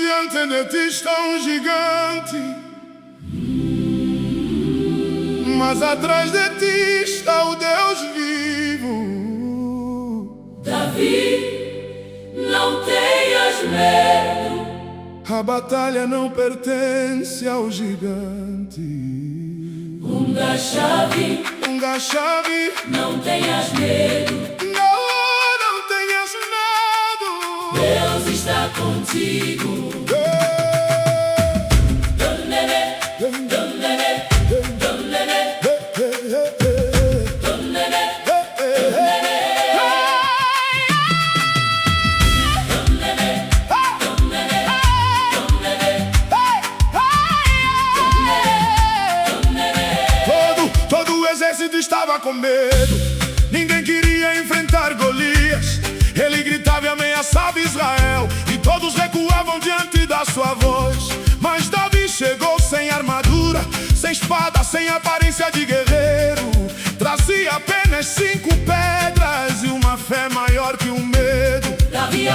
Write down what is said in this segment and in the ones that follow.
Diante de ti está um gigante, mas atrás de ti está o Deus vivo. Davi, não tenhas medo. A batalha não pertence ao gigante. Unga-Xavi, não tenhas medo. Não tenhas medo. Deus está contigo. Todo o exército estava com medo. Ninguém queria enfrentar Golias. Ele gritava e ameaçava Israel, e todos recuavam diante da sua voz. Mas Davi chegou sem armadura, sem espada, sem aparência de guerreiro. Trazia apenas 5 pedras e uma fé maior que o medo. Davi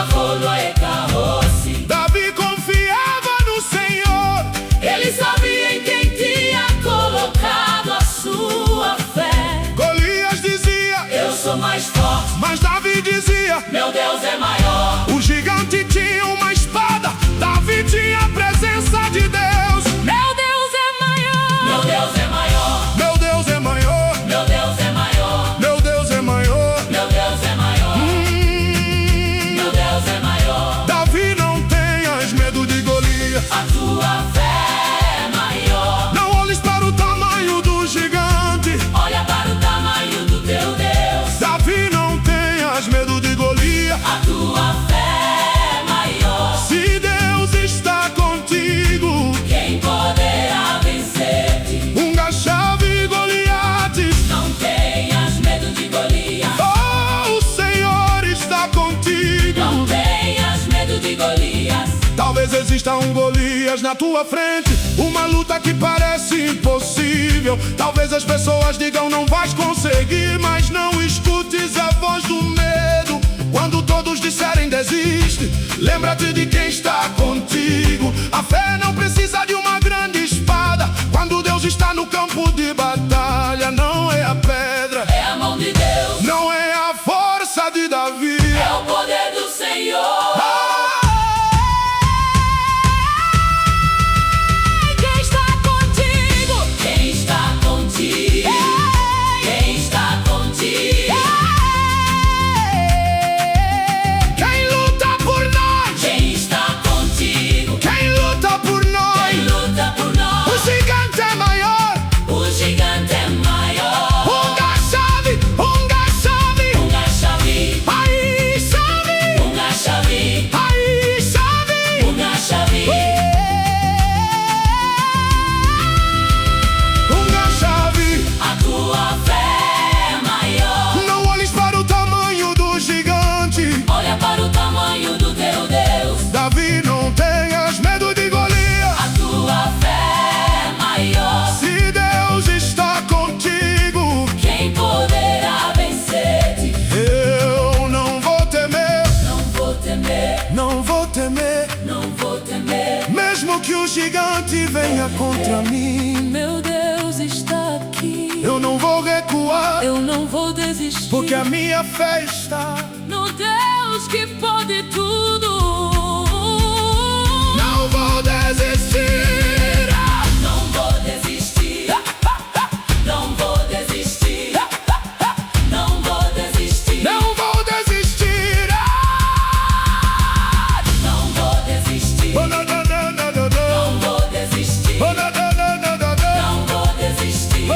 Davi confiava no Senhor. Ele sabia em quem tinha colocado a sua fé. Golias dizia: eu sou mais forte, mas Davi dizia: meu Deus é maior. o gigante tinha uma espada, Davi tinha a presença de Deus. Meu Deus é maior. Meu Deus é maior. Meu Deus é maior. Meu Deus é maior. Meu Deus é maior. Meu Deus é maior. Meu Deus é maior. Davi, não tenhas medo de Golias. A tua fé é maior. Não olhes para o tamanho do gigante. Olha para o tamanho do teu Deus. Davi, não tenhas medo de Golias. A tua fé é maior. Se Deus está contigo, Quem poderá vencer-te? Unga-Xavi, Goliates. Não tenhas medo de Golias. Oh, o Senhor está contigo. Não tenhas medo de Golias. Talvez exista um Golias na tua frente, uma luta que parece impossível. Talvez as pessoas digam: não vais conseguir. Mas não escutes a voz do medo. Quando todos disserem desiste, lembra-te de quem está contigo. A fé não precisa de uma grande espada. Quando Deus está no campo de batalha, não é a pedra, É a mão de Deus. não é a força de Davi. É o poder do Senhor. Quem está contigo? Quem está contigo? Quem está contigo? Quem luta por nós? Quem está contigo? Quem luta por nós? Quem luta por O nós? gigante é maior. O gigante é maior. Unga-Xavi, Unga-Xavi. Unga-Xavi, Aí, Xavi. Unga-Xavi, Aí, Xavi. Unga-Xavi. Unga-Xavi. A tua fé é maior. Não olhes para o tamanho do gigante. Olha para o tamanho do teu Deus. Davi, não tenhas medo de Golias. A tua fé é maior. Se Deus está contigo, Quem poderá vencer-te? eu não vou temer. Não vou temer, Não vou temer. não vou temer. Mesmo que o gigante venha contra mim, Meu Deus está aqui. eu não vou recuar, Eu não vou desistir. porque a minha fé está. No Deus que pode tudo. Não vou desistir. Não vou desistir. Não vou desistir. Não vou desistir. Não vou desistir. Não vou desistir. Oh, não, não, não, não, não, não. Não vou desistir. Oh, não, não, não, não, não, não. Não vou desistir.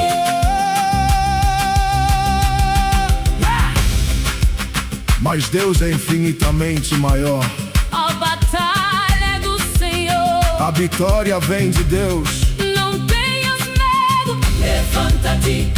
Mas Deus é infinitamente maior. A batalha é do Senhor. A vitória vem de Deus. Não tenhas medo. Levanta-te.